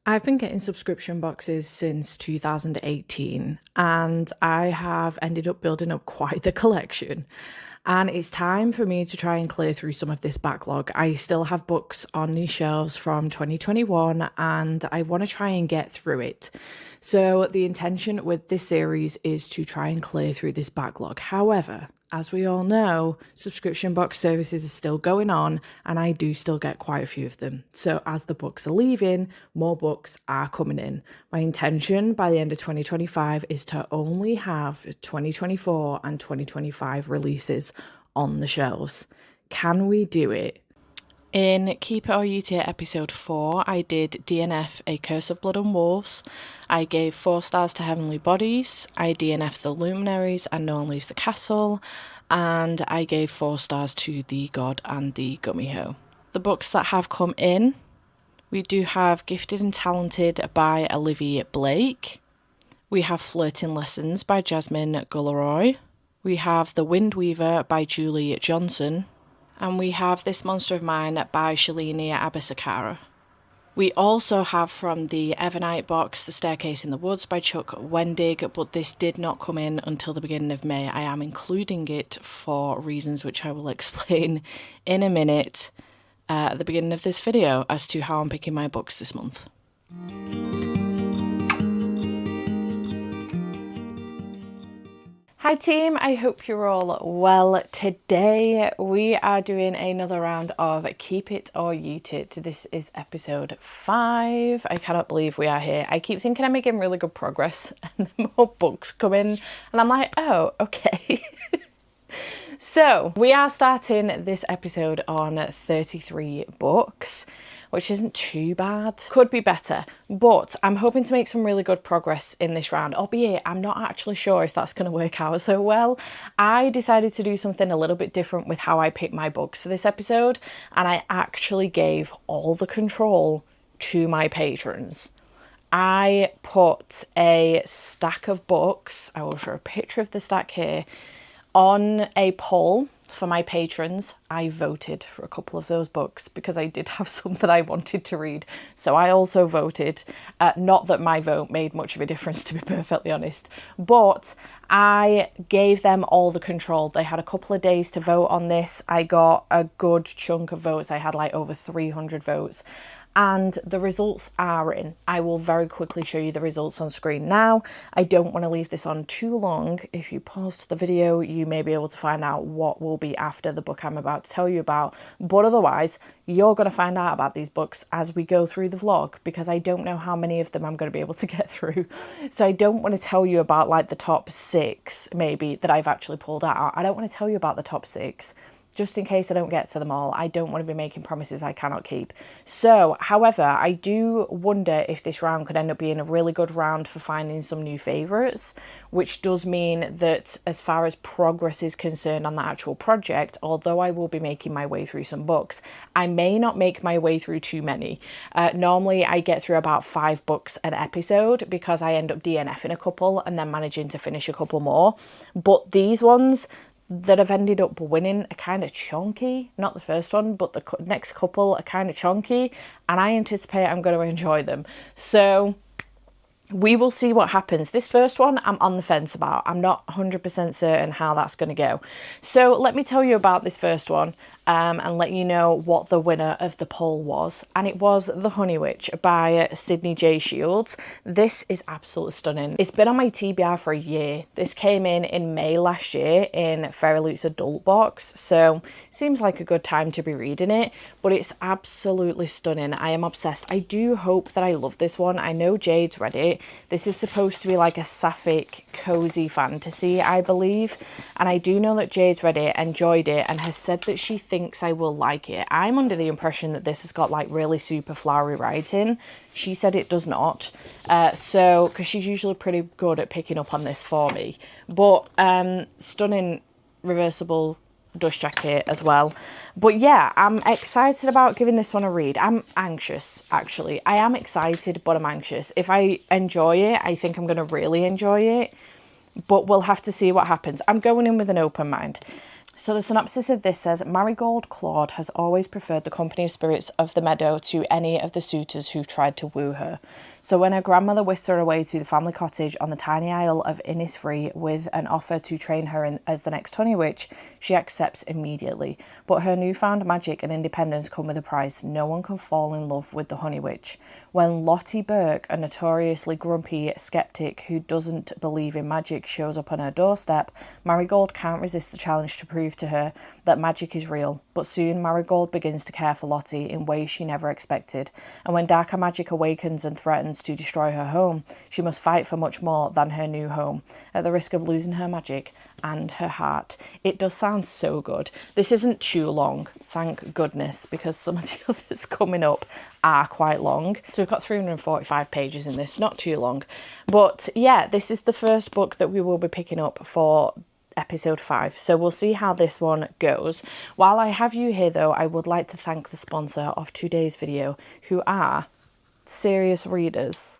I've been getting subscription boxes since 2018 and I have ended up building up quite the collection. And it's time for me to try and clear through some of this backlog. I still have books on these shelves from 2021 and I want to try and get through it. So the intention with this series is to try and clear through this backlog. However, as we all know, subscription box services are still going on and I do still get quite a few of them. So as the books are leaving, more books are coming in. My intention by the end of 2025 is to only have 2024 and 2025 releases on the shelves. Can we do it? In Keep It or Yeet It episode 4, I did DNF A Curse of Blood and Wolves. I gave 4 stars to Heavenly Bodies. I DNF'd The Luminaries and No One Leaves the Castle. And I gave 4 stars to The God and the Gummy Hoe. The books that have come in, we do have Gifted and Talented by Olivia Blake. We have Flirting Lessons by Jasmine Gulleroy. We have The Wind Weaver by Julie Johnson. And we have This Monster of Mine by Shalini Abisakara. We also have from the Evernight box The Staircase in the Woods by Chuck Wendig, but this did not come in until the beginning of May. I am including it for reasons which I will explain in a minute at the beginning of this video as to how I'm picking my books this month. Hi team, I hope you're all well. Today we are doing another round of Keep It or Yeet It. This is episode 5. I cannot believe we are here. I keep thinking I'm making really good progress and then more books come in and I'm like, oh, okay. So we are starting this episode on 33 books, which isn't too bad. Could be better, but I'm hoping to make some really good progress in this round, albeit I'm not actually sure if that's going to work out so well. I decided to do something a little bit different with how I pick my books for this episode, and I actually gave all the control to my patrons. I put a stack of books, I will show a picture of the stack here, on a poll for my patrons. I voted for a couple of those books because I did have some that I wanted to read. So I also voted. Not that my vote made much of a difference, to be perfectly honest, but I gave them all the control. They had a couple of days to vote on this. I got a good chunk of votes. I had like over 300 votes. And the results are in. I will very quickly show you the results on screen now. I don't want to leave this on too long. If you paused the video, you may be able to find out what will be after the book I'm about to tell you about. But otherwise, you're going to find out about these books as we go through the vlog, because I don't know how many of them I'm going to be able to get through. So I don't want to tell you about like the top 6 maybe that I've actually pulled out. I don't want to tell you about the top 6. Just in case I don't get to them all. I don't want to be making promises I cannot keep. So, however, I do wonder if this round could end up being a really good round for finding some new favourites, which does mean that as far as progress is concerned on the actual project, although I will be making my way through some books, I may not make my way through too many. Normally, I get through about 5 books an episode because I end up DNFing a couple and then managing to finish a couple more. But these ones that have ended up winning are kind of chunky. Not the first one, but the next couple are kind of chunky, and I anticipate I'm going to enjoy them. So we will see what happens. This first one I'm on the fence about. I'm not 100% certain how that's going to go. So let me tell you about this first one and let you know what the winner of the poll was. And it was The Honey Witch by Sydney J. Shields. This is absolutely stunning. It's been on my TBR for a year. This came in May last year in Fairy Loot's adult box. So seems like a good time to be reading it, but it's absolutely stunning. I am obsessed. I do hope that I love this one. I know Jade's read it. This is supposed to be like a sapphic, cozy fantasy, I believe. And I do know that Jade's read it, enjoyed it, and has said that she thinks I will like it. I'm under the impression that this has got like really super flowery writing. She said it does not. Because she's usually pretty good at picking up on this for me. But stunning reversible dust jacket as well. But yeah, I'm excited about giving this one a read. I'm anxious, actually. I am excited, but I'm anxious. If I enjoy it, I think I'm going to really enjoy it. But we'll have to see what happens. I'm going in with an open mind. So the synopsis of this says, Marigold Claude has always preferred the company of spirits of the meadow to any of the suitors who tried to woo her. So when her grandmother whisks her away to the family cottage on the tiny isle of Innisfree with an offer to train her as the next honey witch, she accepts immediately. But her newfound magic and independence come with a price. No one can fall in love with the honey witch. When Lottie Burke, a notoriously grumpy skeptic who doesn't believe in magic, shows up on her doorstep, Marigold can't resist the challenge to prove to her that magic is real. But soon Marigold begins to care for Lottie in ways she never expected, and when darker magic awakens and threatens to destroy her home, she must fight for much more than her new home, at the risk of losing her magic and her heart. It does sound so good. This isn't too long, thank goodness, because some of the others coming up are quite long. So we've got 345 pages in this, not too long. But yeah, this is the first book that we will be picking up for episode 5, so we'll see how this one goes. While I have you here though, I would like to thank the sponsor of today's video, who are Serious Readers.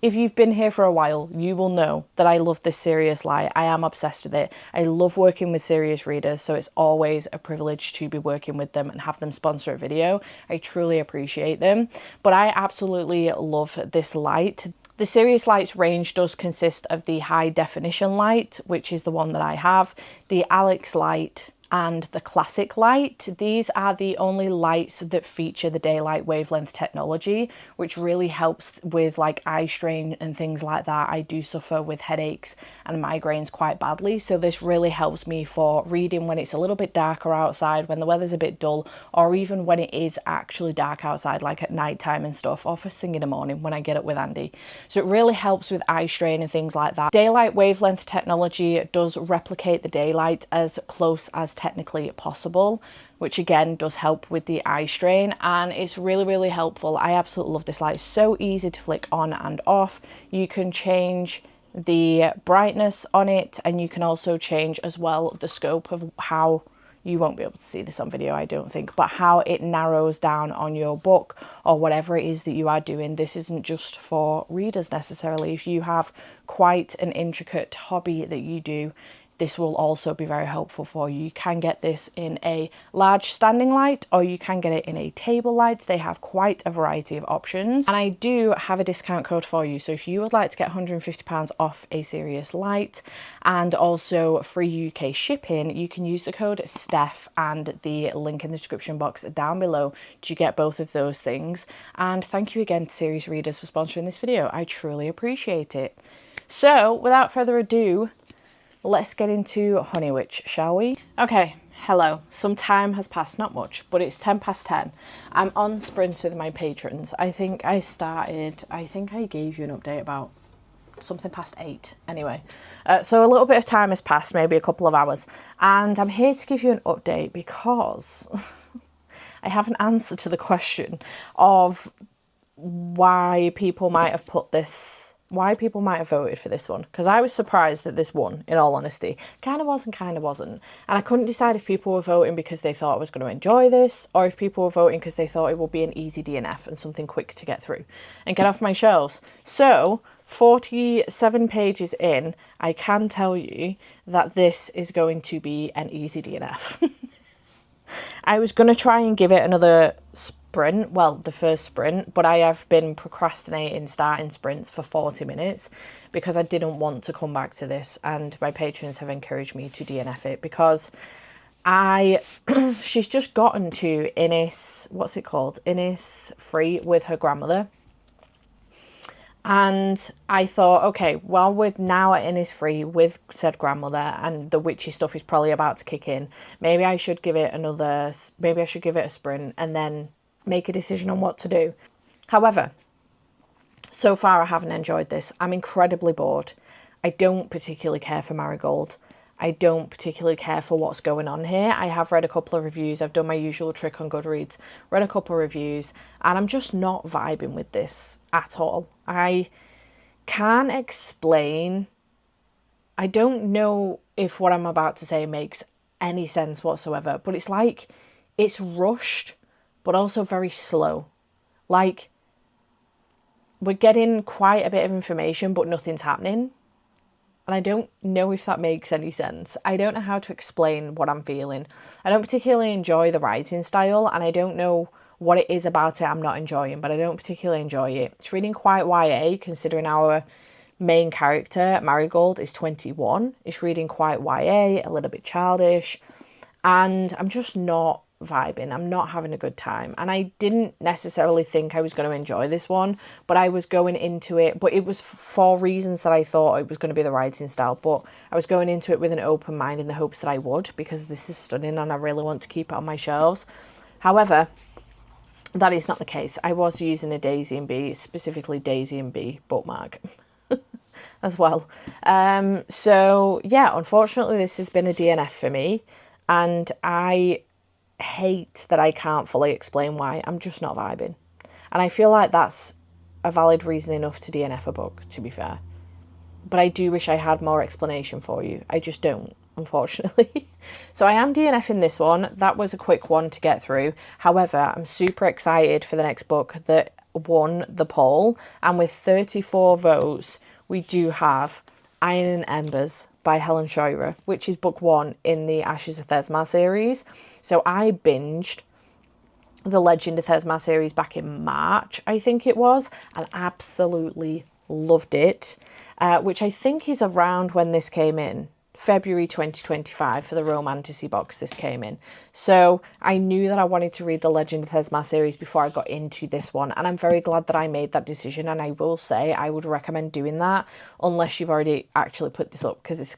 If you've been here for a while, you will know that I love this Serious Light. I am obsessed with it. I love working with serious readers, so it's always a privilege to be working with them and have them sponsor a video. I truly appreciate them, but I absolutely love this light. The Serious Lights range does consist of the high definition light, which is the one that I have, the Alex light, and the classic light. These are the only lights that feature the daylight wavelength technology, which really helps with like eye strain and things like that. I do suffer with headaches and migraines quite badly, so this really helps me for reading when it's a little bit darker outside, when the weather's a bit dull, or even when it is actually dark outside, like at night time and stuff, or first thing in the morning when I get up with Andy. So it really helps with eye strain and things like that. Daylight wavelength technology does replicate the daylight as close as technically possible, which again does help with the eye strain, and it's really helpful. I absolutely love this light. It's so easy to flick on and off. You can change the brightness on it, and you can also change as well the scope of how, you won't be able to see this on video I don't think, but how it narrows down on your book or whatever it is that you are doing. This isn't just for readers necessarily. If you have quite an intricate hobby that you do, this will also be very helpful for you. You can get this in a large standing light, or you can get it in a table light. They have quite a variety of options. And I do have a discount code for you. So if you would like to get £150 off a Serious Light and also free UK shipping, you can use the code Steph and the link in the description box down below to get both of those things. And thank you again to Serious Readers for sponsoring this video. I truly appreciate it. So without further ado, let's get into Honey Witch, shall we? Okay, hello. Some time has passed, not much, but it's 10:10. I'm on sprints with my patrons. I think I gave you an update about something past 8 anyway. So a little bit of time has passed, maybe a couple of hours, and I'm here to give you an update because I have an answer to the question of why people might have voted for this one, because I was surprised that this won, in all honesty. Kind of was and kind of wasn't. And I couldn't decide if people were voting because they thought I was going to enjoy this, or if people were voting because they thought it would be an easy DNF and something quick to get through and get off my shelves. So 47 pages in, I can tell you that this is going to be an easy DNF. I was going to try and give it another sprint, well, the first sprint, but I have been procrastinating starting sprints for 40 minutes because I didn't want to come back to this, and my patrons have encouraged me to DNF it because she's just gotten to Innisfree with her grandmother. And I thought, okay, while we're now at Innisfree with said grandmother and the witchy stuff is probably about to kick in, maybe I should give it a sprint and then make a decision on what to do. However, so far I haven't enjoyed this. I'm incredibly bored. I don't particularly care for Marigold. I don't particularly care for what's going on here. I have read a couple of reviews. I've done my usual trick on Goodreads, read a couple of reviews, and I'm just not vibing with this at all. I can't explain. I don't know if what I'm about to say makes any sense whatsoever, but it's like it's rushed, but also very slow. Like, we're getting quite a bit of information, but nothing's happening. And I don't know if that makes any sense. I don't know how to explain what I'm feeling. I don't particularly enjoy the writing style, and I don't know what it is about it I'm not enjoying, but I don't particularly enjoy it. It's reading quite YA, considering our main character, Marigold, is 21. It's reading quite YA, a little bit childish, and I'm just not vibing. I'm not having a good time. And I didn't necessarily think I was going to enjoy this one, but I was going into it, but it was for reasons that I thought it was going to be the writing style, but I was going into it with an open mind in the hopes that I would, because this is stunning and I really want to keep it on my shelves. However, that is not the case. I was using a Daisy and Bee, specifically Daisy and Bee bookmark as well. So yeah, unfortunately this has been a DNF for me, and I hate that I can't fully explain why. I'm just not vibing. And I feel like that's a valid reason enough to DNF a book, to be fair. But I do wish I had more explanation for you. I just don't, unfortunately. So I am DNFing this one. That was a quick one to get through. However, I'm super excited for the next book that won the poll. And with 34 votes, we do have Iron and Embers by Helen Scheurer, which is book 1 in the Ashes of Thesmar series. So I binged the Legend of Thesmar series back in March, I think it was, and absolutely loved it, which I think is around when this came in. February 2025 for the Romanticy box this came in. So I knew that I wanted to read the Legend of Thesmar series before I got into this one, and I'm very glad that I made that decision, and I will say I would recommend doing that unless you've already actually put this up, because it's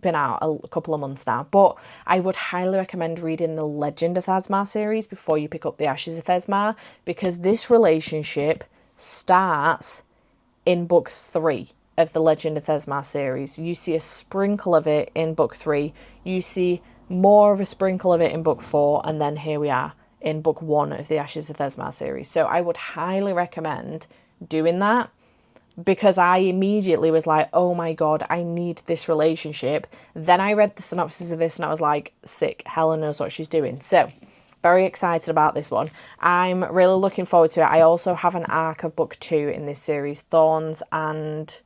been out a couple of months now. But I would highly recommend reading the Legend of Thesmar series before you pick up the Ashes of Thesmar, because this relationship starts in book 3 of the Legend of Thesmar series. You see a sprinkle of it in book 3, you see more of a sprinkle of it in book 4, and then here we are in book 1 of the Ashes of Thesmar series. So I would highly recommend doing that, because I immediately was like, oh my god, I need this relationship. Then I read the synopsis of this and I was like, sick, Helen knows what she's doing. So very excited about this one. I'm really looking forward to it. I also have an arc of book 2 in this series, Thorns and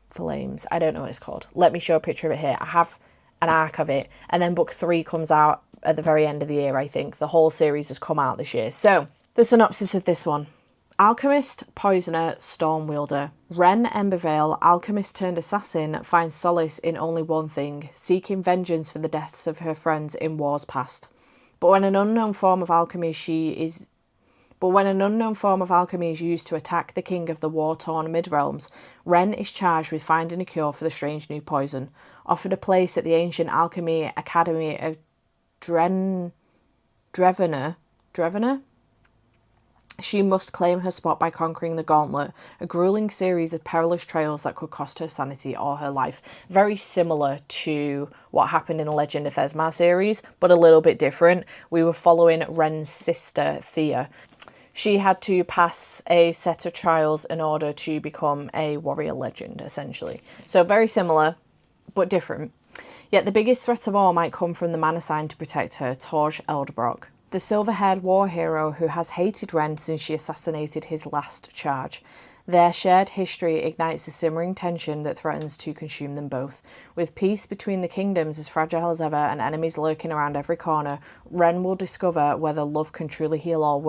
Flames. I don't know what it's called. Let me show a picture of it here. I have an arc of it, and then book 3 comes out at the very end of the year, I think. The whole series has come out this year. So the synopsis of this one: alchemist, poisoner, storm wielder. Ren Embervale, alchemist turned assassin, finds solace in only one thing: seeking vengeance for the deaths of her friends in wars past. But when an unknown form of alchemy is used to attack the king of the war-torn Mid-Realms, Ren is charged with finding a cure for the strange new poison. Offered a place at the ancient alchemy academy of Drevener, she must claim her spot by conquering the gauntlet, a grueling series of perilous trails that could cost her sanity or her life. Very similar to what happened in the Legend of Thesmar series, but a little bit different. We were following Ren's sister, Thea. She had to pass a set of trials in order to become a warrior legend, essentially. So very similar, but different. Yet the biggest threat of all might come from the man assigned to protect her, Torj Eldbrock, the silver-haired war hero who has hated Ren since she assassinated his last charge. Their shared history ignites a simmering tension that threatens to consume them both. With peace between the kingdoms as fragile as ever and enemies lurking around every corner, Ren will discover whether love can truly heal all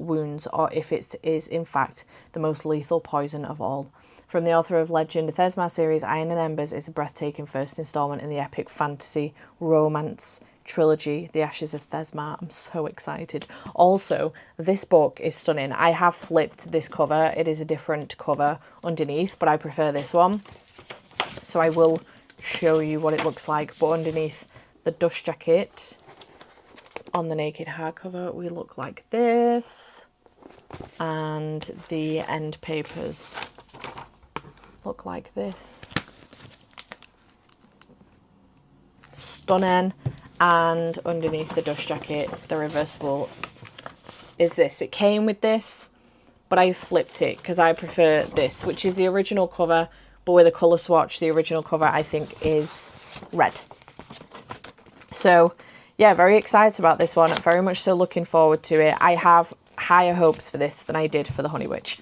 wounds, or if it is, in fact, the most lethal poison of all. From the author of Legend of Thesmar series, Iron and Embers is a breathtaking first instalment in the epic fantasy romance trilogy, The Ashes of Thesmar. I'm so excited. Also, this book is stunning. I have flipped this cover. It is a different cover underneath, but I prefer this one. So I will show you what it looks like. But underneath the dust jacket on the naked hardcover, we look like this. And the end papers look like this. Stunning. And underneath the dust jacket, the reversible is this. It came with this, but I flipped it because I prefer this, which is the original cover, but with a colour swatch. The original cover, I think, is red. So, yeah, very excited about this one. Very much so looking forward to it. I have higher hopes for this than I did for the Honey Witch.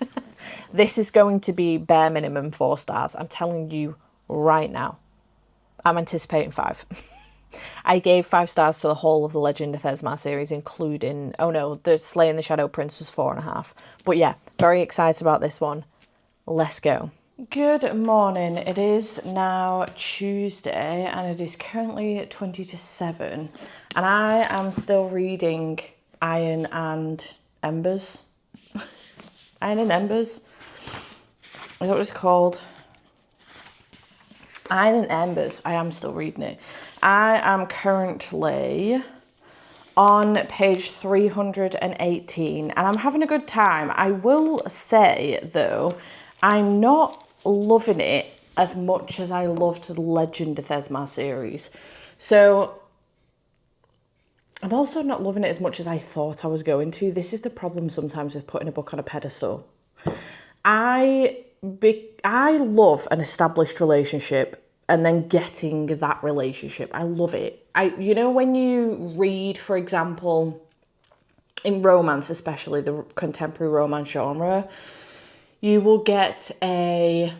This is going to be bare minimum 4 stars. I'm telling you right now. I'm anticipating 5. I gave 5 stars to the whole of the Legend of Thesmar series, including, oh no, the Slaying the Shadow Prince was 4.5. But yeah, very excited about this one. Let's go. Good morning. It is now Tuesday and it is currently 20 to 7. And I am still reading Iron and Embers. Iron and Embers. Is that what it's called? Iron and Embers. I am still reading it. I am currently on page 318 and I'm having a good time. I will say, though, I'm not loving it as much as I loved the Legend of Thesmar series. So I'm also not loving it as much as I thought I was going to. This is the problem sometimes with putting a book on a pedestal. I love an established relationship and then getting that relationship. I love it. You know, when you read, for example, in romance, especially the contemporary romance genre, you will get a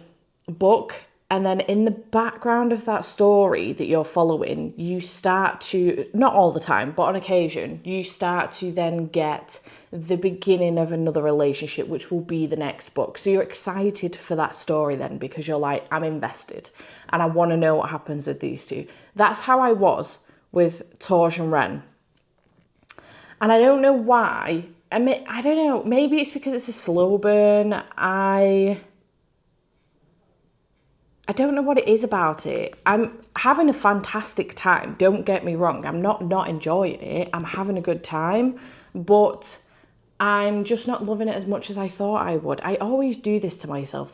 book and then in the background of that story that you're following, you start to, not all the time, but on occasion, you start to then get the beginning of another relationship, which will be the next book. So you're excited for that story then because you're like, I'm invested and I want to know what happens with these two. That's how I was with Torj and Ren. And I don't know why. I mean, I don't know. Maybe it's because it's a slow burn. I don't know what it is about it. I'm having a fantastic time. Don't get me wrong. I'm not enjoying it. I'm having a good time. But I'm just not loving it as much as I thought I would. I always do this to myself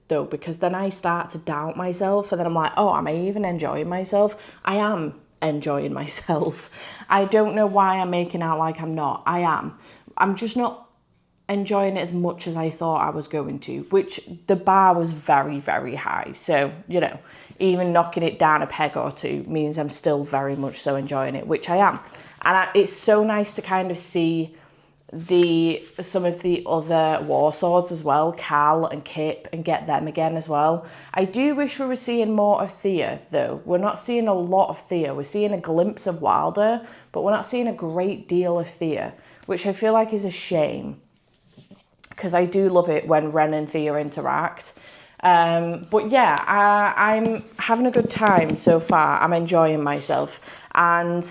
though, because then I start to doubt myself. And then I'm like, oh, am I even enjoying myself? I am enjoying myself. I don't know why I'm making out like I'm not. I am. I'm just not enjoying it as much as I thought I was going to, which the bar was very, very high. So, you know, even knocking it down a peg or two means I'm still very much so enjoying it, which I am. And it's so nice to kind of see some of the other war swords as well, Cal and Kip, and get them again as well. I do wish we were seeing more of Thea, though. We're not seeing a lot of Thea. We're seeing a glimpse of Wilder, but we're not seeing a great deal of Thea, which I feel like is a shame, because I do love it when Ren and Thea interact. But yeah, I'm having a good time so far. I'm enjoying myself. And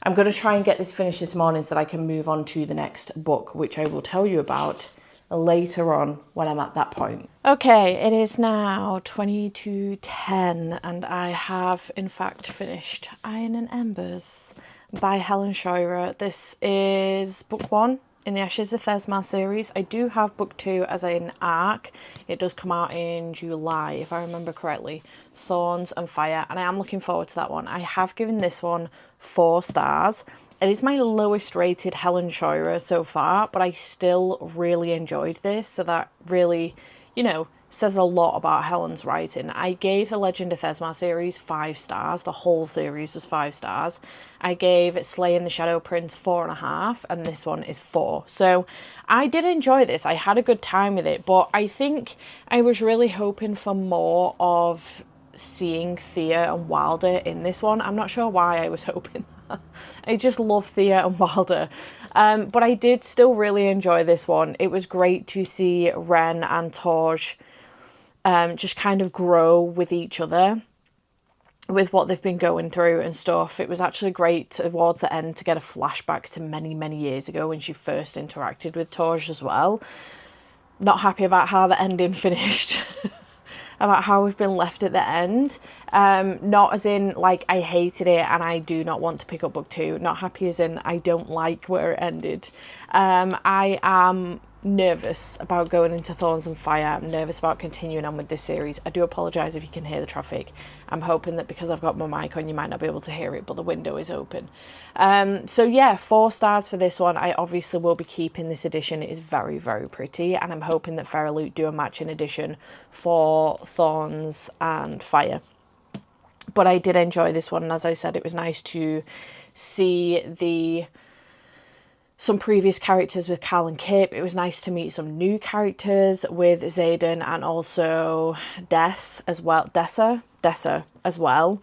I'm going to try and get this finished this morning so that I can move on to the next book, which I will tell you about later on when I'm at that point. Okay, it is now 20 to 10 and I have in fact finished Iron and Embers by Helen Scheurer. This is book 1 in the Ashes of Thesmar series. I do have book 2 as an arc. It does come out in July, if I remember correctly. Thorns and Fire, and I am looking forward to that one. I have given this one 4 stars. It is my lowest rated Helen Scheurer so far, but I still really enjoyed this, so that really, you know, says a lot about Helen's writing. I gave the Legend of Thesmar series 5 stars. The whole series was 5 stars. I gave Slaying the Shadow Prince 4.5, and this one is 4. So I did enjoy this. I had a good time with it, but I think I was really hoping for more of seeing Thea and Wilder in this one. I'm not sure why I was hoping that. I just love Thea and Wilder. But I did still really enjoy this one. It was great to see Ren and Torj just kind of grow with each other, with what they've been going through and stuff. It was actually great towards the end to get a flashback to many, many years ago when she first interacted with Torj as well. Not happy about how the ending finished. About how we've been left at the end. Not as in, like, I hated it and I do not want to pick up book 2. Not happy as in, I don't like where it ended. I am nervous about going into Thorns and Fire. I'm nervous about continuing on with this series. I do apologise if you can hear the traffic. I'm hoping that because I've got my mic on, you might not be able to hear it, but the window is open. So yeah, 4 stars for this one. I obviously will be keeping this edition. It is very, very pretty, and I'm hoping that Feralute do a matching edition for Thorns and Fire. But I did enjoy this one, and as I said, it was nice to see the some previous characters with Cal and Kip. It was nice to meet some new characters with Xaden and also Dessa as well.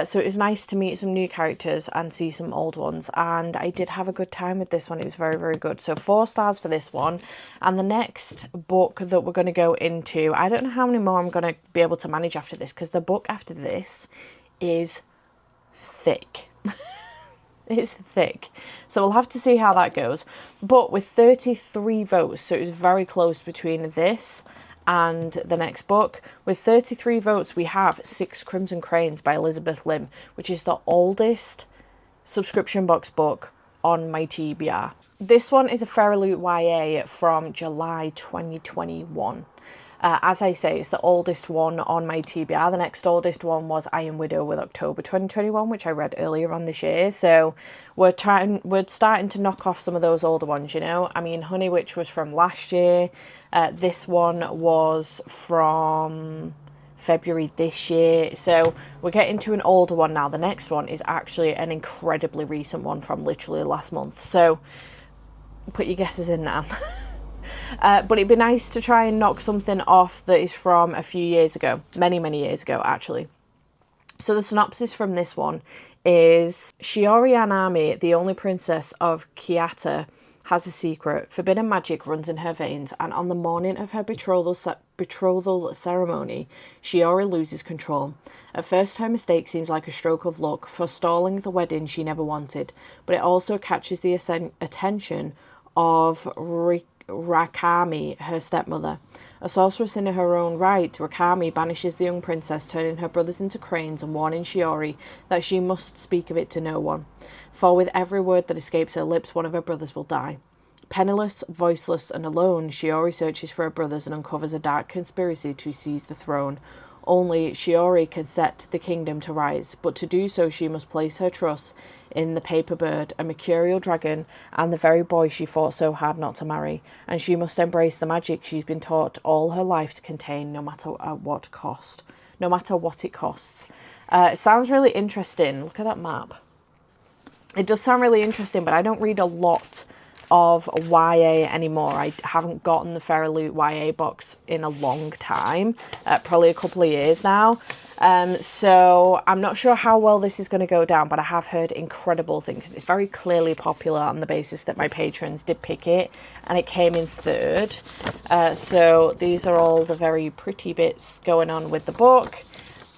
So it was nice to meet some new characters and see some old ones, and I did have a good time with this one. It was very, very good. So 4 stars for this one. And the next book that we're going to go into, I don't know how many more I'm going to be able to manage after this, because the book after this is thick. It's thick. So we'll have to see how that goes. But with 33 votes, so it was very close between this and the next book. With 33 votes, we have 6 Crimson Cranes by Elizabeth Lim, which is the oldest subscription box book on my TBR. This one is a Fairy YA from July 2021. As I say, it's the oldest one on my TBR. The next oldest one was Iron Widow with October 2021, which I read earlier on this year. So we're starting to knock off some of those older ones, you know. I mean, Honey Witch was from last year. This one was from February this year. So we're getting to an older one now. The next one is actually an incredibly recent one from literally last month. So put your guesses in now. But it'd be nice to try and knock something off that is from a few years ago. Many, many years ago, actually. So the synopsis from this one is: Shiori Anami, the only princess of Kyoto, has a secret. Forbidden magic runs in her veins, and on the morning of her betrothal ceremony, Shiori loses control. At first, her mistake seems like a stroke of luck, forestalling the wedding she never wanted, but it also catches the attention of Rakami, her stepmother. A sorceress in her own right, Rakami banishes the young princess, turning her brothers into cranes and warning Shiori that she must speak of it to no one, for with every word that escapes her lips, one of her brothers will die. Penniless, voiceless, and alone, Shiori searches for her brothers and uncovers a dark conspiracy to seize the throne. Only Shiori can set the kingdom to rise, but to do so she must place her trust in the paper bird, a mercurial dragon, and the very boy she fought so hard not to marry, and she must embrace the magic she's been taught all her life to contain, no matter what it costs. It sounds really interesting. Look at that map. It does sound really interesting, but I don't read a lot of YA anymore. I haven't gotten the Fairy Loot YA box in a long time, probably a couple of years now. So I'm not sure how well this is going to go down, but I have heard incredible things. It's very clearly popular on the basis that my patrons did pick it, and it came in 3rd. So these are all the very pretty bits going on with the book.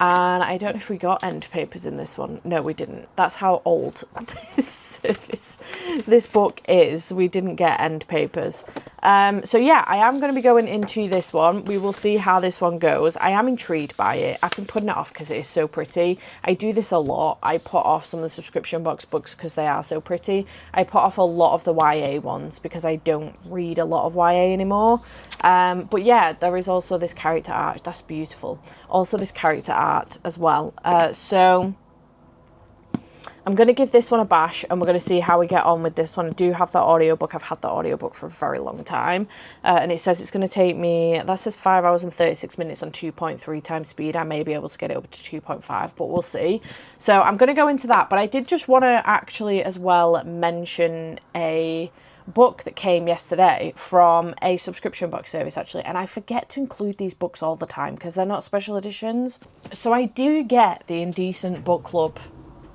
And I don't know if we got end papers in this one. No, we didn't. That's how old this book is. We didn't get end papers. So yeah, I am going to be going into this one. We will see how this one goes. I am intrigued by it. I've been putting it off because it is so pretty. I do this a lot. I put off some of the subscription box books because they are so pretty. I put off a lot of the YA ones because I don't read a lot of YA anymore. But yeah, there is also this character art. That's beautiful. Also this character art as well. So I'm going to give this one a bash, and we're going to see how we get on with this one. I do have the audiobook. I've had the audiobook for a very long time. And it says it's going to take me, that says 5 hours and 36 minutes on 2.3 times speed. I may be able to get it up to 2.5, but we'll see. So I'm going to go into that. But I did just want to actually as well mention a book that came yesterday from a subscription box service, actually, and I forget to include these books all the time because they're not special editions. So I do get the Indecent Book Club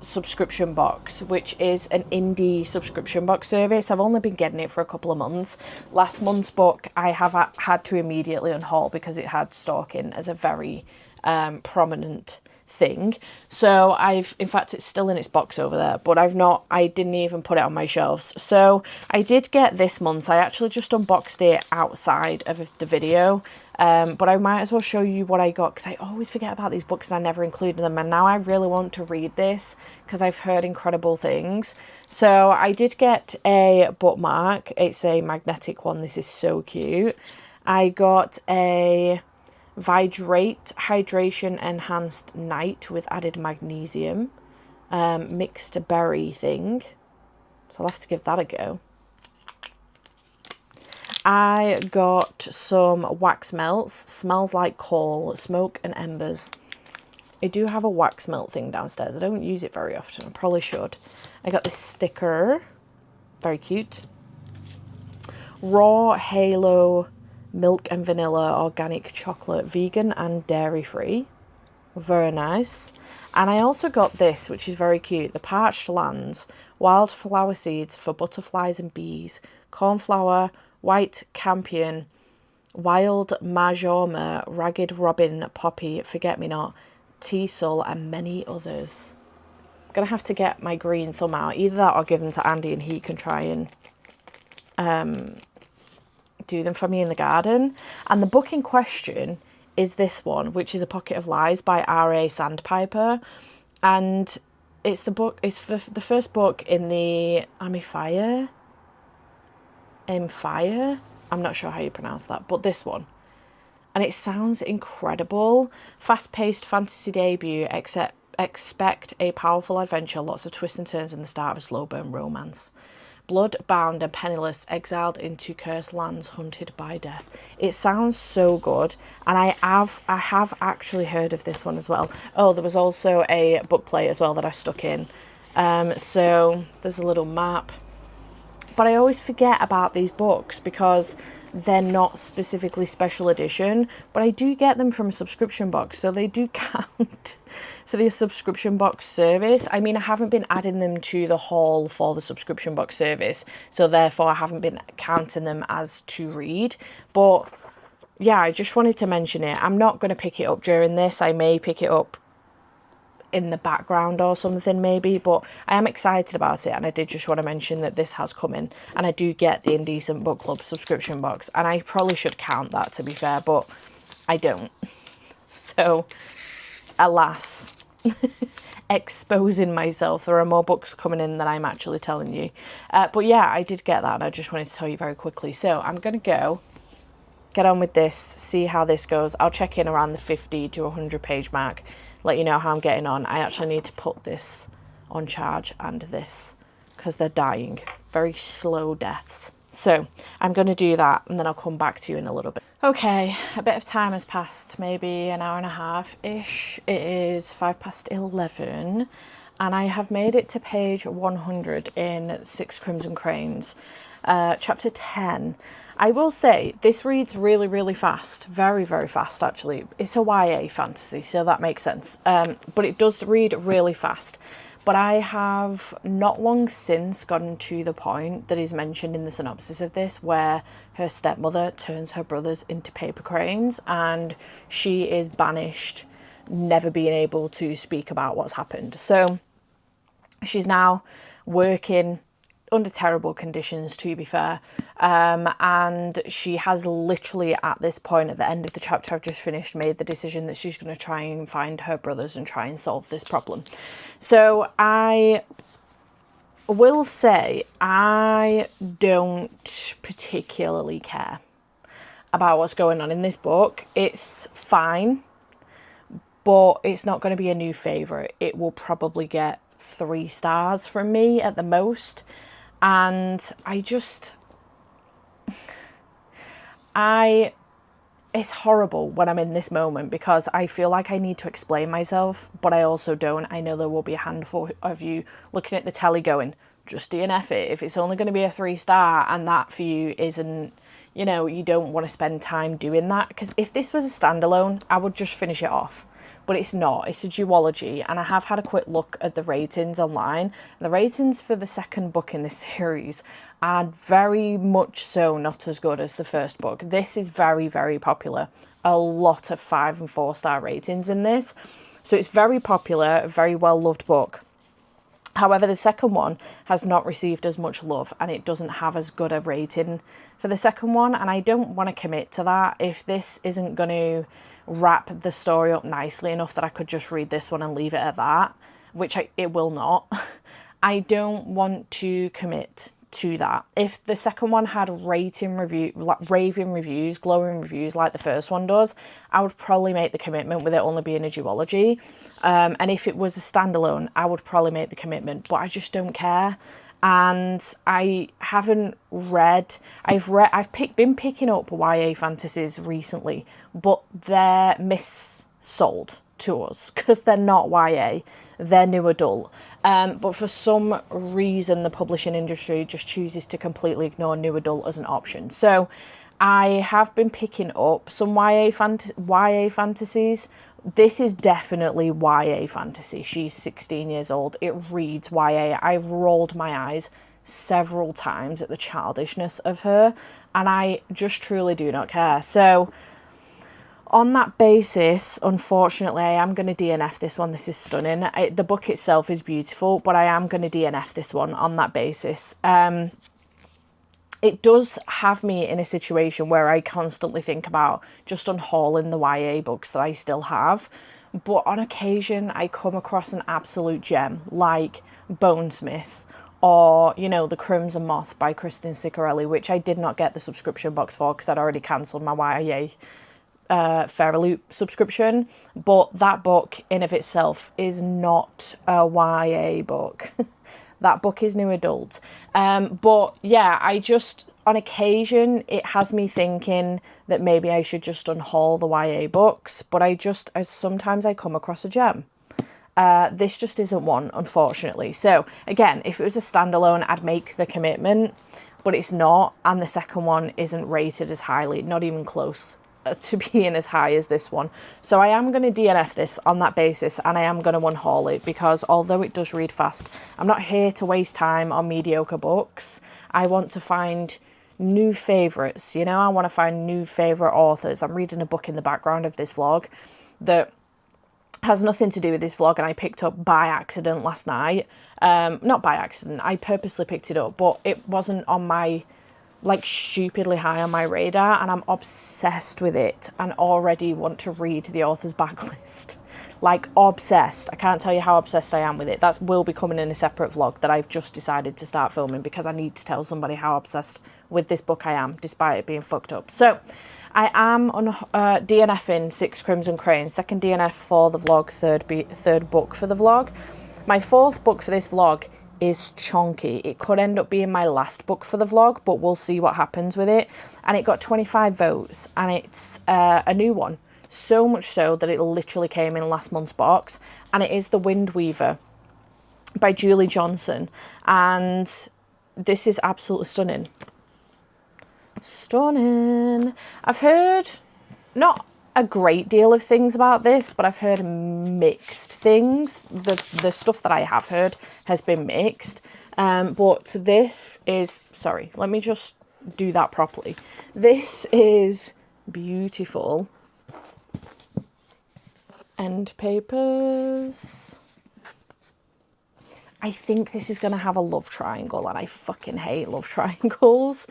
subscription box, which is an indie subscription box service. I've only been getting it for a couple of months. Last month's book I have had to immediately unhaul because it had stalking as a very prominent thing. So in fact it's still in its box over there, but I didn't even put it on my shelves. So I did get this month. I actually just unboxed it outside of the video, but I might as well show you what I got because I always forget about these books and I never included them, and now I really want to read this because I've heard incredible things. So I did get a bookmark. It's a magnetic one. This is so cute. I got a hydration enhanced night with added magnesium, mixed berry thing, so I'll have to give that a go. I got some wax melts, smells like coal, smoke and embers. I do have a wax melt thing downstairs. I don't use it very often. I probably should. I got this sticker, very cute. Raw Halo milk and vanilla organic chocolate, vegan and dairy free. Very nice. And I also got this, which is very cute, the Parched Lands wildflower seeds for butterflies and bees, cornflower, white campion, wild marjorma, ragged robin, poppy, forget-me-not, teasel, and many others. I'm gonna have to get my green thumb out. Either that or give them to Andy and he can try and do them for me in the garden. And the book in question is this one, which is A Pocket of Lies by R.A. Sandpiper. And it's the first book in the Fire. I'm not sure how you pronounce that, but this one. And it sounds incredible. Fast-paced fantasy debut, expect a powerful adventure, lots of twists and turns in the start of a slow burn romance. Blood-bound and penniless, exiled into cursed lands, hunted by death. It sounds so good, and I have actually heard of this one as well. Oh, there was also a book plate as well that I stuck in. So there's a little map. But I always forget about these books because they're not specifically special edition, but I do get them from a subscription box, so they do count for the subscription box service. I mean, I haven't been adding them to the haul for the subscription box service, so therefore I haven't been counting them as to read. But yeah, I just wanted to mention it. I'm not going to pick it up during this. I may pick it up in the background or something maybe, but I am excited about it, and I did just want to mention that this has come in, and I do get the Indecent Book Club subscription box, and I probably should count that, to be fair, but I don't. So alas, exposing myself. There are more books coming in than I'm actually telling you, but yeah, I did get that, and I just wanted to tell you very quickly. So I'm gonna go get on with this, see how this goes. I'll check in around the 50 to 100 page mark, let you know how I'm getting on. I actually need to put this on charge and this because they're dying. Very slow deaths. So I'm going to do that, and then I'll come back to you in a little bit. Okay, a bit of time has passed, maybe an hour and a half-ish. It is 11:05, and I have made it to page 100 in Six Crimson Cranes, chapter 10. I will say this reads really, really fast. Very, very fast, actually. It's a YA fantasy, so that makes sense. But it does read really fast. But I have not long since gotten to the point that is mentioned in the synopsis of this, where her stepmother turns her brothers into paper cranes, and she is banished, never being able to speak about what's happened. So she's now working under terrible conditions, to be fair, and she has literally at this point, at the end of the chapter I've just finished, made the decision that she's going to try and find her brothers and try and solve this problem. So I will say I don't particularly care about what's going on in this book. It's fine, but it's not going to be a new favourite. It will probably get 3 stars from me at the most. And it's horrible when I'm in this moment because I feel like I need to explain myself, but I also don't. I know there will be a handful of you looking at the telly going, just DNF it. If it's only going to be a 3-star and that for you isn't, you know, you don't want to spend time doing that. Because if this was a standalone, I would just finish it off. But it's not. It's a duology, and I have had a quick look at the ratings online. The ratings for the second book in this series are very much so not as good as the first book. This is very, very popular. A lot of 5- and 4-star ratings in this. So it's very popular, a very well-loved book. However, the second one has not received as much love, and it doesn't have as good a rating for the second one, and I don't want to commit to that. If this isn't going to wrap the story up nicely enough that I could just read this one and leave it at that, which it will not, I don't want to commit to that. If the second one had raving reviews, glowing reviews like the first one does, I would probably make the commitment with it only being a duology. And if it was a standalone, I would probably make the commitment, but I just don't care. And I haven't read, been picking up YA fantasies recently, but they're missold to us because they're not YA, they're new adult. But for some reason, the publishing industry just chooses to completely ignore new adult as an option. So I have been picking up some YA fantasies. This is definitely YA fantasy. She's 16 years old. It reads YA. I've rolled my eyes several times at the childishness of her, and I just truly do not care. So on that basis, unfortunately, I am going to DNF this one. This is stunning. The book itself is beautiful, but I am going to DNF this one on that basis. It does have me in a situation where I constantly think about just unhauling the YA books that I still have. But on occasion, I come across an absolute gem like Bonesmith, or, you know, The Crimson Moth by Kristen Ciccarelli, which I did not get the subscription box for because I'd already cancelled my YA Fairloop subscription. But that book in of itself is not a YA book. That book is new adult. But yeah, I just, on occasion, it has me thinking that maybe I should just unhaul the YA books. But sometimes I come across a gem. This just isn't one, unfortunately. So again, if it was a standalone, I'd make the commitment, but it's not. And the second one isn't rated as highly, not even close to being as high as this one. So I am going to DNF this on that basis, and I am going to unhaul it because although it does read fast, I'm not here to waste time on mediocre books. I want to find new favourites, you know, I want to find new favourite authors. I'm reading a book in the background of this vlog that has nothing to do with this vlog, and I picked up by accident last night. Not by accident, I purposely picked it up, but it wasn't on my, like, stupidly high on my radar, and I'm obsessed with it and already want to read the author's backlist. Like, obsessed. I can't tell you how obsessed I am with it. That will be coming in a separate vlog that I've just decided to start filming because I need to tell somebody how obsessed with this book I am, despite it being fucked up. So I am on DNFing Six Crimson Cranes, second DNF for the vlog, third book for the vlog. My fourth book for this vlog is chonky. It could end up being my last book for the vlog, but we'll see what happens with it. And it got 25 votes, and it's a new one. So much so that it literally came in last month's box, and it is The Wind Weaver by Julie Johnson. And this is absolutely stunning. Stunning. I've heard not a great deal of things about this, but I've heard mixed things. The stuff that I have heard has been mixed. But this is, sorry, let me just do that properly. This is beautiful. End papers. I think this is going to have a love triangle, and I fucking hate love triangles.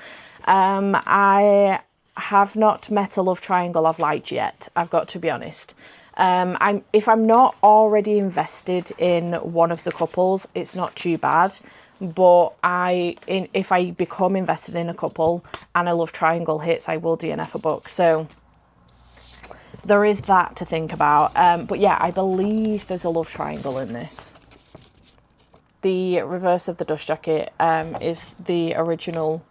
I have not met a love triangle I've liked yet, I've got to be honest. If I'm not already invested in one of the couples, it's not too bad. But if I become invested in a couple and a love triangle hits, I will DNF a book. So there is that to think about. But yeah, I believe there's a love triangle in this. The reverse of the dust jacket is the original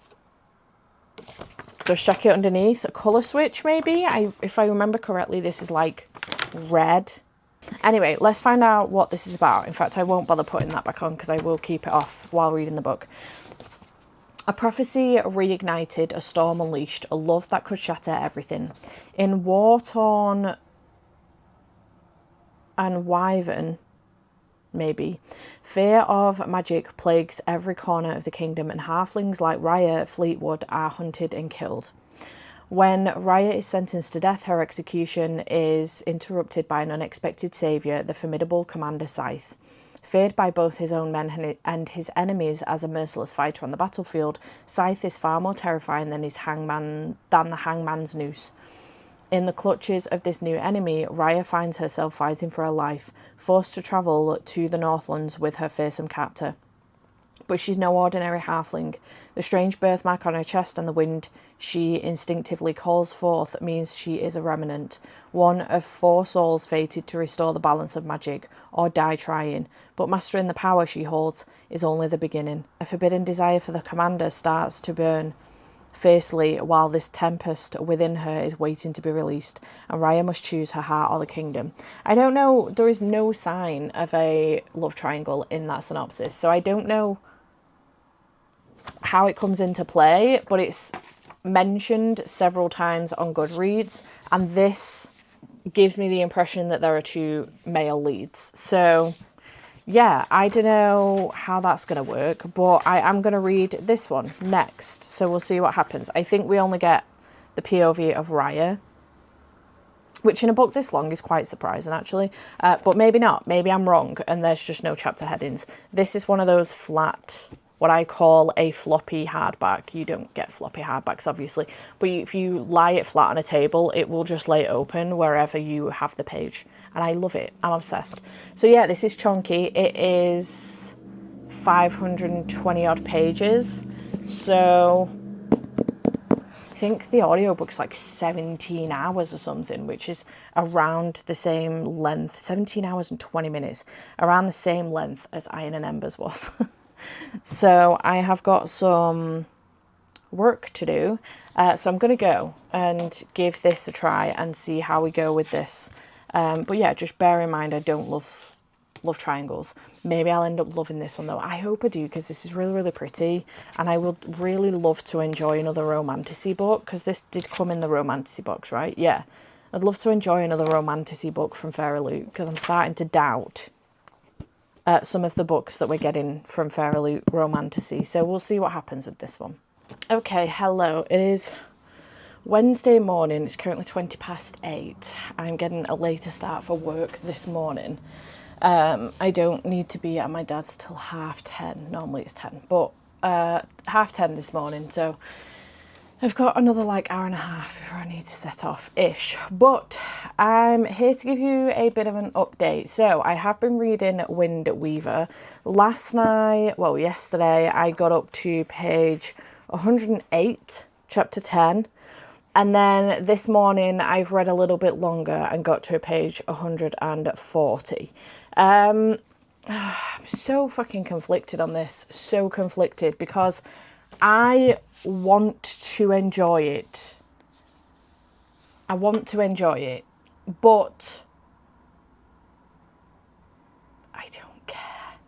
dust jacket underneath. A colour switch, maybe? If I remember correctly, this is like red. Anyway, let's find out what this is about. In fact, I won't bother putting that back on because I will keep it off while reading the book. A prophecy reignited, a storm unleashed, a love that could shatter everything. In war-torn and Wyvern, maybe, fear of magic plagues every corner of the kingdom, and halflings like Raya Fleetwood are hunted and killed. When Raya is sentenced to death, her execution is interrupted by an unexpected saviour, the formidable Commander Scythe. Feared by both his own men and his enemies as a merciless fighter on the battlefield, Scythe is far more terrifying than the hangman's noose. In the clutches of this new enemy, Raya finds herself fighting for her life, forced to travel to the Northlands with her fearsome captor. But she's no ordinary halfling. The strange birthmark on her chest and the wind she instinctively calls forth means she is a remnant, one of 4 souls fated to restore the balance of magic, or die trying. But mastering the power she holds is only the beginning. A forbidden desire for the commander starts to burn fiercely while this tempest within her is waiting to be released, and Raya must choose her heart or the kingdom. I don't know, there is no sign of a love triangle in that synopsis, so I don't know how it comes into play, but it's mentioned several times on Goodreads, and this gives me the impression that there are two male leads. So yeah, I don't know how that's going to work, but I am going to read this one next. So we'll see what happens. I think we only get the POV of Raya, which in a book this long is quite surprising, actually. But maybe not. Maybe I'm wrong and there's just no chapter headings. This is one of those flat, what I call a floppy hardback. You don't get floppy hardbacks, obviously. But if you lie it flat on a table, it will just lay open wherever you have the page. And I love it. I'm obsessed. So yeah, this is chunky. It is 520 odd pages. So I think the audiobook's like 17 hours or something, which is around the same length, 17 hours and 20 minutes, around the same length as Iron and Embers was. So I have got some work to do. So I'm going to go and give this a try and see how we go with this. But yeah, just bear in mind, I don't love triangles. Maybe I'll end up loving this one though. I hope I do, because this is really, really pretty. And I would really love to enjoy another romantasy book, because this did come in the romantasy box, right? Yeah. I'd love to enjoy another romantasy book from Fairy Loot, because I'm starting to doubt some of the books that we're getting from Fairy Loot romantasy. So we'll see what happens with this one. Okay, hello. It is Wednesday morning. It's currently 8:20. I'm getting a later start for work this morning. I don't need to be at my dad's till 10:30. Normally it's 10, but 10:30 this morning. So I've got another like hour and a half before I need to set off-ish. But I'm here to give you a bit of an update. So I have been reading Wind Weaver. Yesterday I got up to page 108, chapter 10. And then this morning I've read a little bit longer and got to page 140. I'm so fucking conflicted on this. So conflicted, because I want to enjoy it. I want to enjoy it, but I don't care.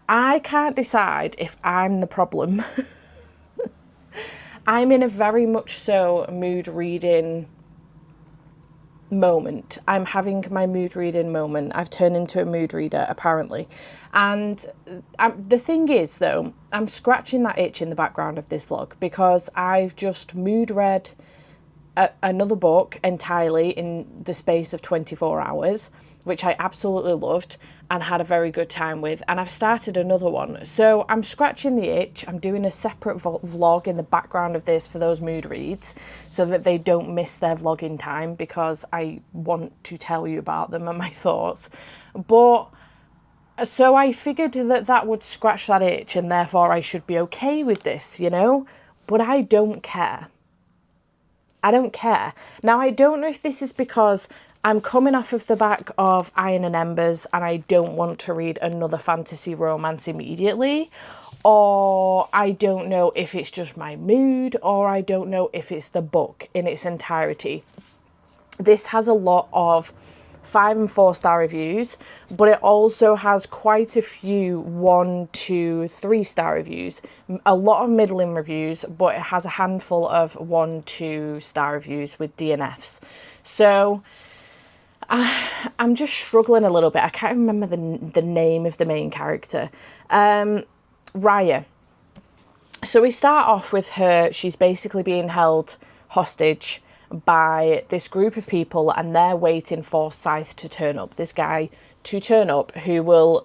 I can't decide if I'm the problem. I'm in a very much so mood reading moment. I'm having my mood reading moment. I've turned into a mood reader, apparently. And the thing is, though, I'm scratching that itch in the background of this vlog, because I've just mood read another book entirely in the space of 24 hours, which I absolutely loved and had a very good time with. And I've started another one. So I'm scratching the itch. I'm doing a separate vlog in the background of this for those mood reads, so that they don't miss their vlogging time, because I want to tell you about them and my thoughts. But so I figured that would scratch that itch, and therefore I should be okay with this, you know? But I don't care. I don't care. Now, I don't know if this is because I'm coming off of the back of Iron and Embers and I don't want to read another fantasy romance immediately, or I don't know if it's just my mood, or I don't know if it's the book in its entirety. This has a lot of 5 and 4 star reviews, but it also has quite a few 1, 2, 3 star reviews, a lot of middling reviews, but it has a handful of 1, 2 star reviews with DNFs. So I'm just struggling a little bit. I can't remember the name of the main character. Raya. So we start off with her. She's basically being held hostage by this group of people, and they're waiting for Scythe to turn up. This guy to turn up who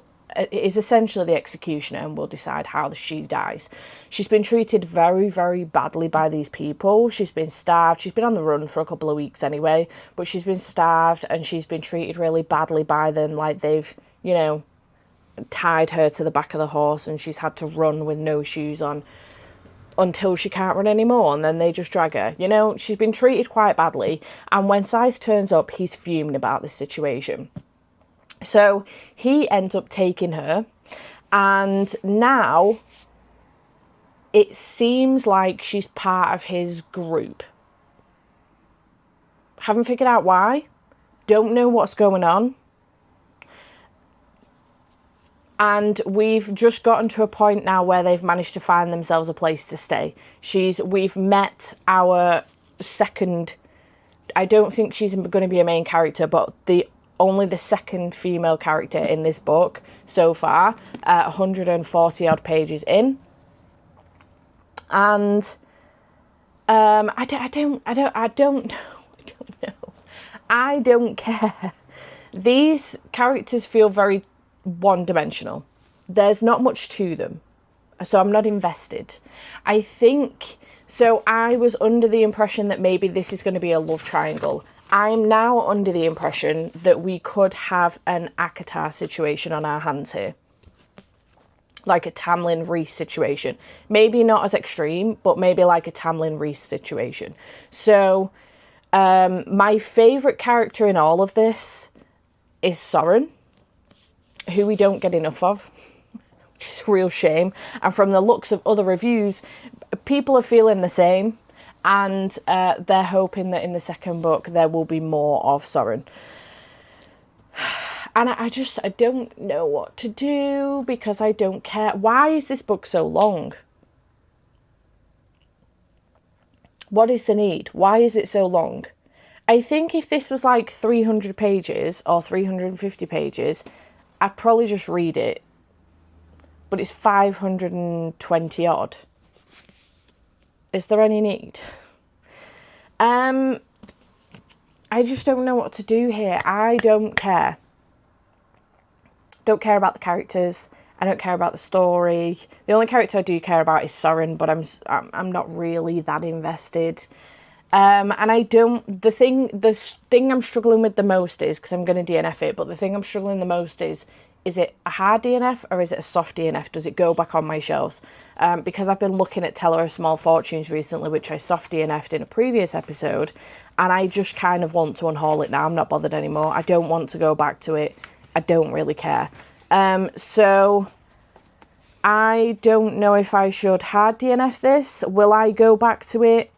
is essentially the executioner and will decide how she dies. She's been treated very, very badly by these people. She's been starved. She's been on the run for a couple of weeks anyway, but she's been starved and she's been treated really badly by them. Like, they've, you know, tied her to the back of the horse and she's had to run with no shoes on until she can't run anymore, and then they just drag her. You know, she's been treated quite badly, and when Scythe turns up, he's fuming about this situation. So he ends up taking her, and now it seems like she's part of his group. Haven't figured out why. Don't know what's going on. And we've just gotten to a point now where they've managed to find themselves a place to stay. We've met our second, I don't think she's going to be a main character, but only the second female character in this book so far, 140 odd pages in. And I don't know. I don't care. These characters feel very one-dimensional. There's not much to them, so I'm not invested. I think, so I was under the impression that maybe this is going to be a love triangle. I'm now under the impression that we could have an ACOTAR situation on our hands here. Like a Tamlin-Reese situation. Maybe not as extreme, but maybe like a Tamlin-Reese situation. So, my favourite character in all of this is Soren, who we don't get enough of, which is a real shame. And from the looks of other reviews, people are feeling the same, and they're hoping that in the second book there will be more of Soren. And I don't know what to do because I don't care. Why is this book so long? What is the need? Why is it so long? I think if this was like 300 pages or 350 pages, I'd probably just read it. But it's 520 odd. Is there any need? I just don't know what to do here. I don't care. Don't care about the characters. I don't care about the story. The only character I do care about is Soren, but I'm not really that invested. And I don't, the thing I'm struggling with the most is, because I'm going to DNF it, but the thing I'm struggling the most is it a hard DNF or is it a soft DNF? Does it go back on my shelves? Because I've been looking at Teller of Small Fortunes recently, which I soft DNF'd in a previous episode, and I just kind of want to unhaul it now. I'm not bothered anymore. I don't want to go back to it. I don't really care. So I don't know if I should hard DNF this. Will I go back to it?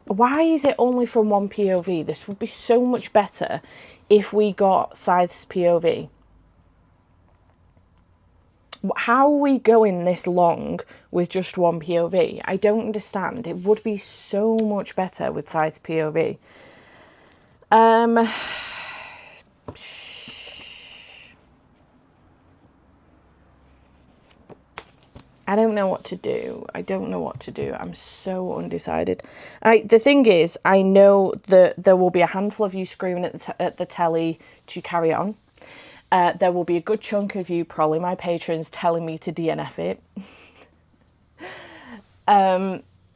Why is it only from one POV? This would be so much better if we got Scythe's POV. How are we going this long with just one POV? I don't understand. It would be so much better with Scythe's POV. I don't know what to do. I'm so undecided. The thing is, I know that there will be a handful of you screaming at the telly to carry on. There will be a good chunk of you, probably my patrons, telling me to DNF it.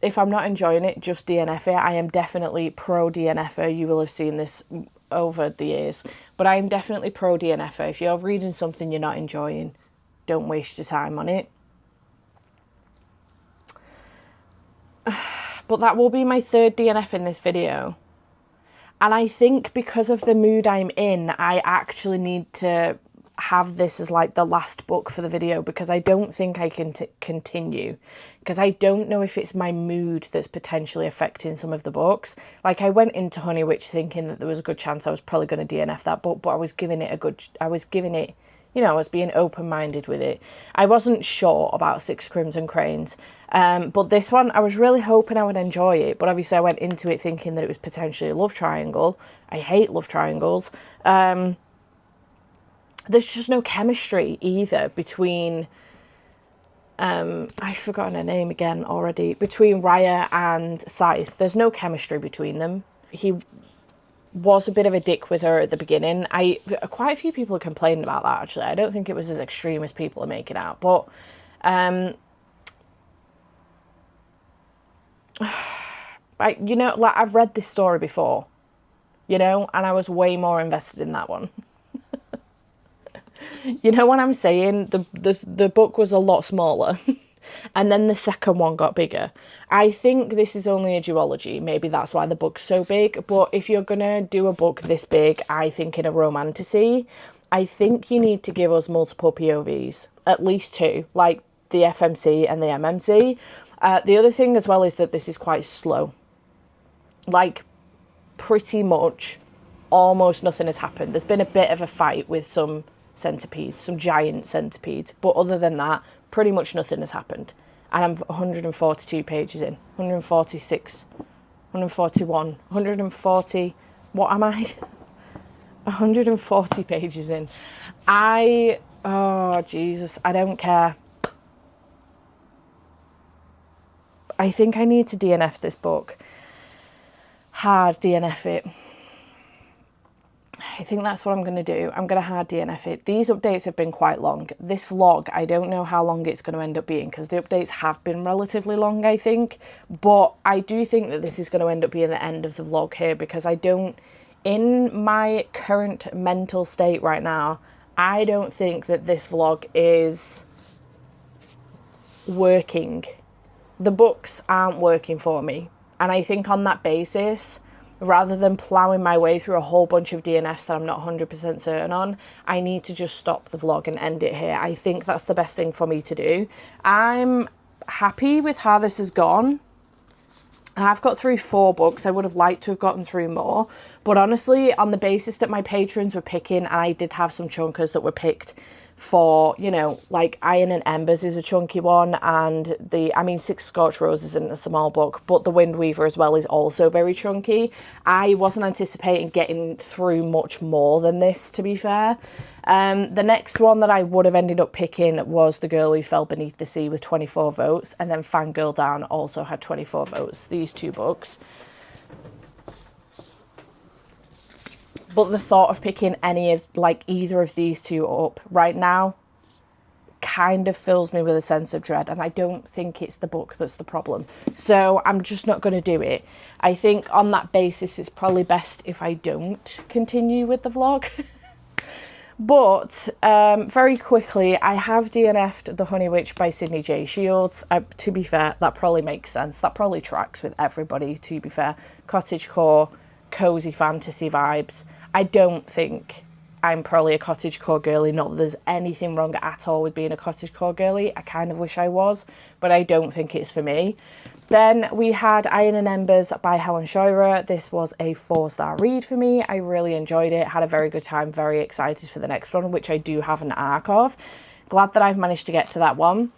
If I'm not enjoying it, just DNF it. I am definitely pro DNFer. You will have seen this over the years. But I am definitely pro DNFer. If you're reading something you're not enjoying, don't waste your time on it. But that will be my third DNF in this video. And I think because of the mood I'm in, I actually need to have this as like the last book for the video, because I don't think I can continue. Because I don't know if it's my mood that's potentially affecting some of the books. Like, I went into Honey Witch thinking that there was a good chance I was probably going to DNF that book, but I was giving it, I was being open-minded with it. I wasn't sure about Six Crimson Cranes. But this one, I was really hoping I would enjoy it. But obviously I went into it thinking that it was potentially a love triangle. I hate love triangles. There's just no chemistry either between... I've forgotten her name again already. Between Raya and Scythe. There's no chemistry between them. He was a bit of a dick with her at the beginning. Quite a few people are complaining about that, actually. I don't think it was as extreme as people are making out. But... I've read this story before, and I was way more invested in that one. You know what I'm saying? The book was a lot smaller, and then the second one got bigger. I think this is only a duology. Maybe that's why the book's so big. But if you're gonna do a book this big, I think in a romantasy, I think you need to give us multiple POVs, at least two. Like, the FMC and the MMC. The other thing as well is that this is quite slow. Like, pretty much almost nothing has happened. There's been a bit of a fight with some centipedes, some giant centipedes, but other than that, pretty much nothing has happened. And I'm 142 pages in, 146, 141, 140, what am I? 140 pages in. Oh Jesus, I don't care. I think I need to DNF this book. Hard DNF it. I think that's what I'm going to do. I'm going to hard DNF it. These updates have been quite long. This vlog, I don't know how long it's going to end up being because the updates have been relatively long, I think. But I do think that this is going to end up being the end of the vlog here because I don't, in my current mental state right now, I don't think that this vlog is working. The books aren't working for me. And I think on that basis, rather than ploughing my way through a whole bunch of DNFs that I'm not 100% certain on, I need to just stop the vlog and end it here. I think that's the best thing for me to do. I'm happy with how this has gone. I've got through 4 books. I would have liked to have gotten through more. But honestly, on the basis that my patrons were picking, and I did have some chunkers that were picked for, you know, like Iron and Embers is a chunky one, and Six Scorched Roses isn't a small book, but The Wind Weaver as well is also very chunky. I wasn't anticipating getting through much more than this, to be fair. The next one that I would have ended up picking was The Girl Who Fell Beneath the Sea with 24 votes, and then Fangirl Down also had 24 votes, these 2 books. But the thought of picking either of these 2 up right now kind of fills me with a sense of dread. And I don't think it's the book that's the problem. So I'm just not going to do it. I think on that basis, it's probably best if I don't continue with the vlog. But very quickly, I have DNF'd The Honey Witch by Sydney J. Shields. To be fair, that probably makes sense. That probably tracks with everybody, to be fair. Cottagecore, cozy fantasy vibes. I don't think I'm probably a cottagecore girly. Not that there's anything wrong at all with being a cottagecore girly. I kind of wish I was, but I don't think it's for me. Then we had Iron and Embers by Helen Scheurer. This was a 4-star read for me. I really enjoyed it. Had a very good time. Very excited for the next one, which I do have an arc of. Glad that I've managed to get to that one.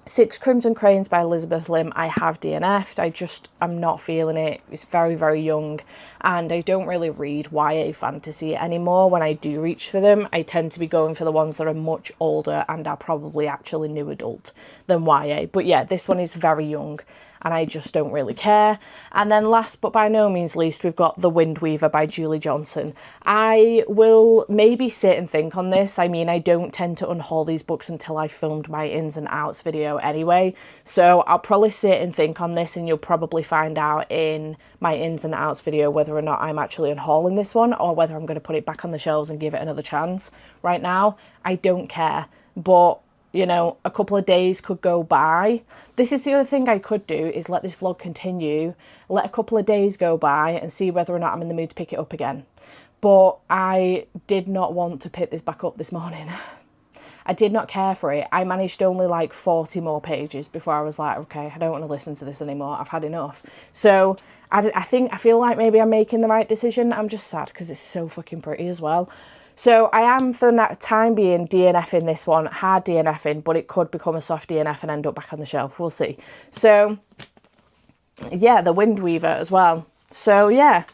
6 Crimson Cranes by Elizabeth Lim, I have DNF'd. I'm not feeling it. It's very, very young, and I don't really read YA fantasy anymore. When I do reach for them, I tend to be going for the ones that are much older and are probably actually new adult than YA. But yeah, this one is very young, and I just don't really care. And then last but by no means least, we've got The Wind Weaver by Julie Johnson. I will maybe sit and think on this. I mean, I don't tend to unhaul these books until I've filmed my ins and outs video anyway. So I'll probably sit and think on this, and you'll probably find out in my ins and outs video whether or not I'm actually unhauling this one or whether I'm going to put it back on the shelves and give it another chance. Right now, I don't care. But you know, a couple of days could go by. This is the other thing I could do, is let this vlog continue, let a couple of days go by and see whether or not I'm in the mood to pick it up again. But I did not want to pick this back up this morning. I did not care for it. I managed only like 40 more pages before I was like, okay, I don't want to listen to this anymore. I've had enough. So I feel like maybe I'm making the right decision. I'm just sad because it's so fucking pretty as well. So I am, for that time being, DNFing this one, hard DNFing, but it could become a soft DNF and end up back on the shelf. We'll see. So, yeah, The Wind Weaver as well. So, yeah.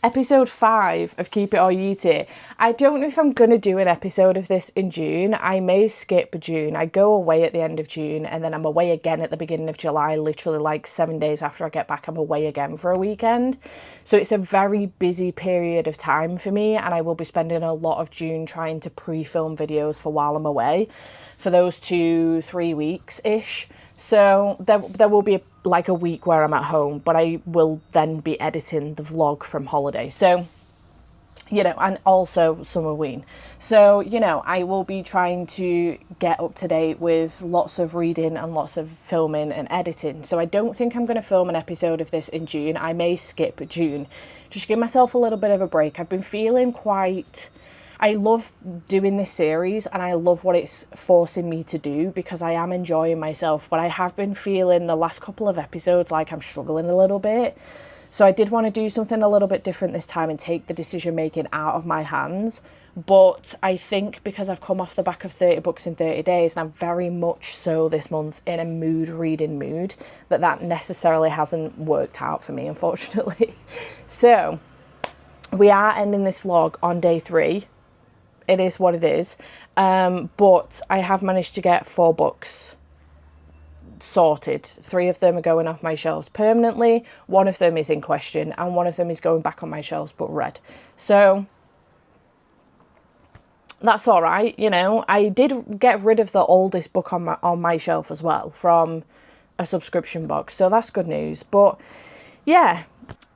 Episode 5 of Keep It or Yeet It. I don't know if I'm going to do an episode of this in June. I may skip June. I go away at the end of June, and then I'm away again at the beginning of July. Literally like 7 days after I get back, I'm away again for a weekend. So it's a very busy period of time for me, and I will be spending a lot of June trying to pre-film videos for while I'm away for those 2-3 weeks-ish. So there will be like a week where I'm at home, but I will then be editing the vlog from holiday. So, you know, and also Summerween. So, you know, I will be trying to get up to date with lots of reading and lots of filming and editing. So I don't think I'm going to film an episode of this in June. I may skip June. Just give myself a little bit of a break. I've been feeling quite... I love doing this series and I love what it's forcing me to do because I am enjoying myself, but I have been feeling the last couple of episodes like I'm struggling a little bit. So I did want to do something a little bit different this time and take the decision making out of my hands. But I think because I've come off the back of 30 books in 30 days and I'm very much so this month in a reading mood, that necessarily hasn't worked out for me, unfortunately. So we are ending this vlog on day 3. It is what it is. But I have managed to get 4 books sorted. 3 of them are going off my shelves permanently. 1 of them is in question and 1 of them is going back on my shelves but read. So that's all right, you know. I did get rid of the oldest book on my shelf as well from a subscription box, so that's good news. But yeah,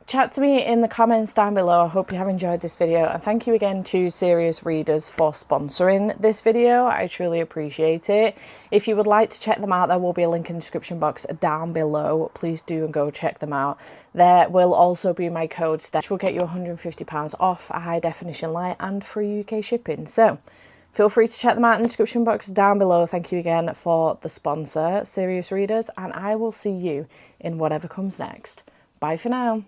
chat to me in the comments down below. I hope you have enjoyed this video, and thank you again to Serious Readers for sponsoring this video. I truly appreciate it. If you would like to check them out, there will be a link in the description box down below. Please do go check them out. There will also be my code Steph, which will get you £150 off a high definition light and free UK shipping. So feel free to check them out in the description box down below. Thank you again for the sponsor, Serious Readers, and I will see you in whatever comes next. Bye for now.